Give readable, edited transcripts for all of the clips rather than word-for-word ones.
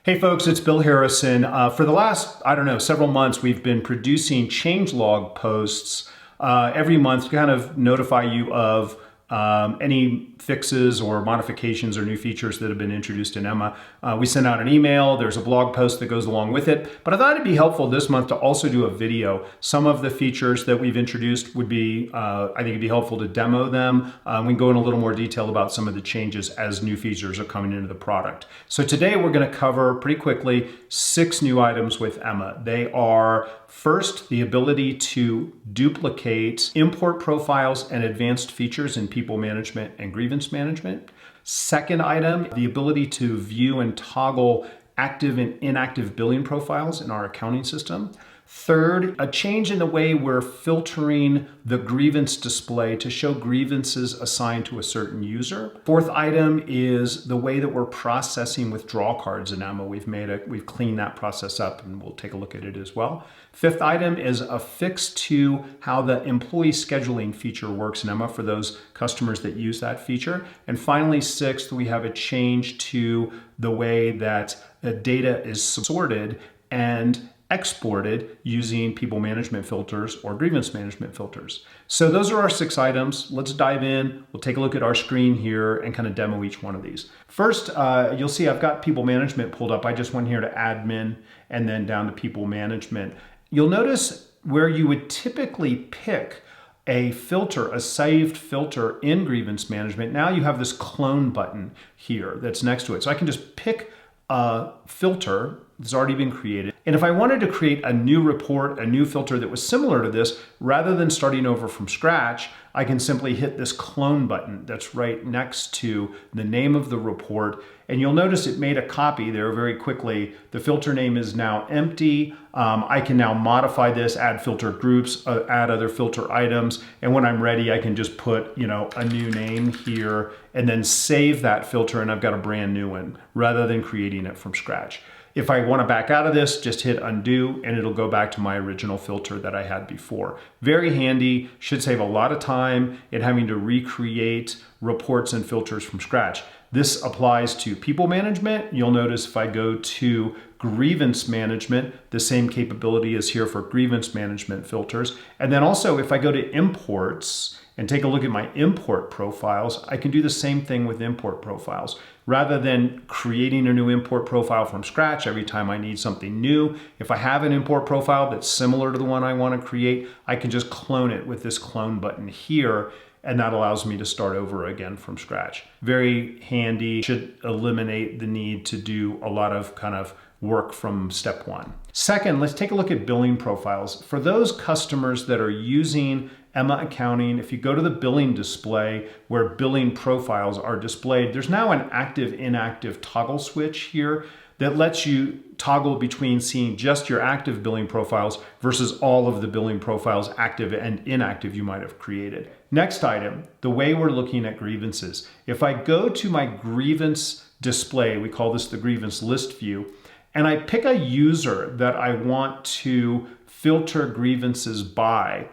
Hey folks, it's Bill Harrison. For the last, several months, we've been producing changelog posts every month to kind of notify you of any fixes or modifications or new features that have been introduced in Emma. We send out an email, there's a blog post that goes along with it, but I thought it'd be helpful this month to also do a video. Some of the features that we've introduced would be, I think it'd be helpful to demo them. We can go in a little more detail about some of the changes as new features are coming into the product. So today we're going to cover pretty quickly 6 new items with Emma. They are, first, the ability to duplicate import profiles and advanced features in people management and grievance management. Second item, the ability to view and toggle active and inactive billing profiles in our accounting system. Third, a change in the way we're filtering the grievance display to show grievances assigned to a certain user. Fourth item is the way that we're processing withdrawal cards in Emma. We've cleaned that process up and we'll take a look at it as well. Fifth item is a fix to how the employee scheduling feature works in Emma for those customers that use that feature. And finally, sixth, we have a change to the way that the data is sorted and exported using people management filters or grievance management filters. So those are our 6 items. Let's dive in. We'll take a look at our screen here and kind of demo each one of these. First, you'll see I've got people management pulled up. I just went here to admin and then down to people management. You'll notice where you would typically pick a filter, a saved filter in grievance management. Now you have this clone button here that's next to it. So I can just pick a filter that's already been created. And if I wanted to create a new report, a new filter that was similar to this, rather than starting over from scratch, I can simply hit this clone button that's right next to the name of the report. And you'll notice it made a copy there very quickly. The filter name is now empty. I can now modify this, add filter groups, add other filter items. And when I'm ready, I can just put, a new name here and then save that filter and I've got a brand new one rather than creating it from scratch. If I want to back out of this, just hit undo and it'll go back to my original filter that I had before. Very handy, should save a lot of time in having to recreate reports and filters from scratch. This applies to people management. You'll notice if I go to grievance management, the same capability is here for grievance management filters. And then also if I go to imports and take a look at my import profiles, I can do the same thing with import profiles. Rather than creating a new import profile from scratch every time I need something new, if I have an import profile that's similar to the one I want to create, I can just clone it with this clone button here, and that allows me to start over again from scratch. Very handy, should eliminate the need to do a lot of kind of work from step 1. Second, let's take a look at billing profiles. For those customers that are using Emma Accounting, if you go to the billing display where billing profiles are displayed, there's now an active-inactive toggle switch here that lets you toggle between seeing just your active billing profiles versus all of the billing profiles, active and inactive, you might have created. Next item, the way we're looking at grievances. If I go to my grievance display, we call this the grievance list view, and I pick a user that I want to filter grievances by,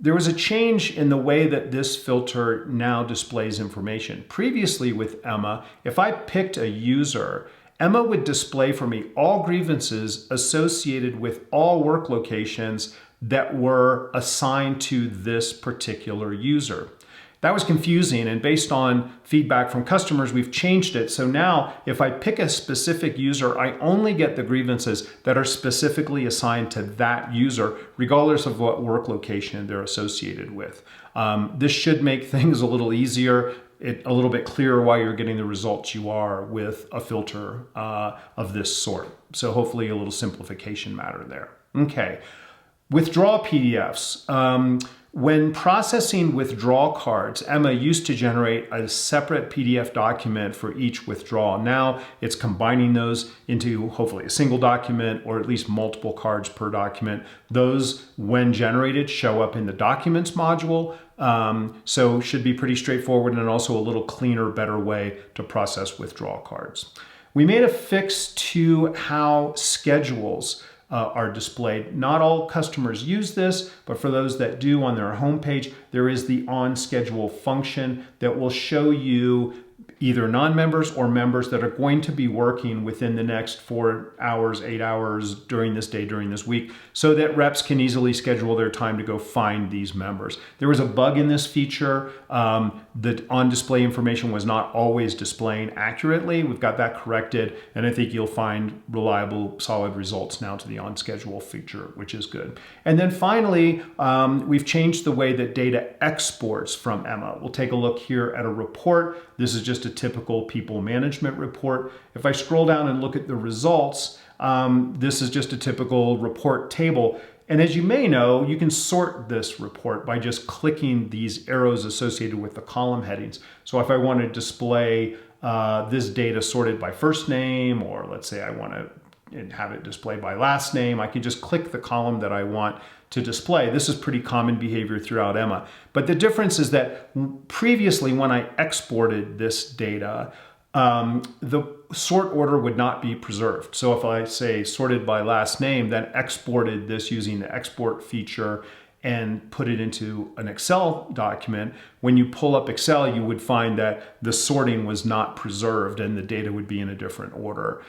there was a change in the way that this filter now displays information. Previously with Emma, if I picked a user, Emma would display for me all grievances associated with all work locations that were assigned to this particular user. That was confusing, and based on feedback from customers, we've changed it. So now if I pick a specific user, I only get the grievances that are specifically assigned to that user, regardless of what work location they're associated with. This should make things a little easier, a little bit clearer why you're getting the results you are with a filter of this sort. So hopefully a little simplification matter there. Okay, withdrawal PDFs. When processing withdrawal cards, Emma used to generate a separate PDF document for each withdrawal. Now it's combining those into hopefully a single document or at least multiple cards per document. Those, when generated, show up in the Documents module. So should be pretty straightforward and also a little cleaner, better way to process withdrawal cards. We made a fix to how schedules are displayed. Not all customers use this, but for those that do on their homepage, there is the on schedule function that will show you either non-members or members that are going to be working within the next 4 hours, 8 hours during this day, during this week, so that reps can easily schedule their time to go find these members. There was a bug in this feature. The on-display information was not always displaying accurately. We've got that corrected, and I think you'll find reliable, solid results now to the on-schedule feature, which is good. And then finally, we've changed the way that data exports from Emma. We'll take a look here at a report. This is just a typical people management report. If I scroll down and look at the results, this is just a typical report table. And as you may know, you can sort this report by just clicking these arrows associated with the column headings. So if I want to display this data sorted by first name, or let's say I want to have it displayed by last name, I can just click the column that I want to display. This is pretty common behavior throughout Emma. But the difference is that previously when I exported this data, the sort order would not be preserved. So if I say sorted by last name, then exported this using the export feature and put it into an Excel document, when you pull up Excel, you would find that the sorting was not preserved and the data would be in a different order.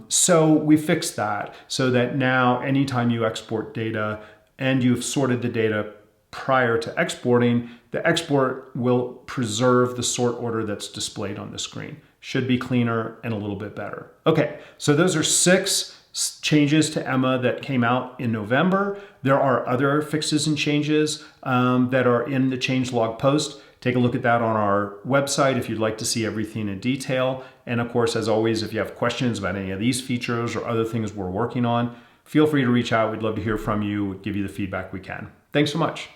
So we fixed that so that now anytime you export data and you've sorted the data prior to exporting, the export will preserve the sort order that's displayed on the screen. Should be cleaner and a little bit better. Okay, so those are 6 changes to Emma that came out in November. There are other fixes and changes that are in the changelog post. Take a look at that on our website if you'd like to see everything in detail. And of course, as always, if you have questions about any of these features or other things we're working on, feel free to reach out. We'd love to hear from you, give you the feedback we can. Thanks so much.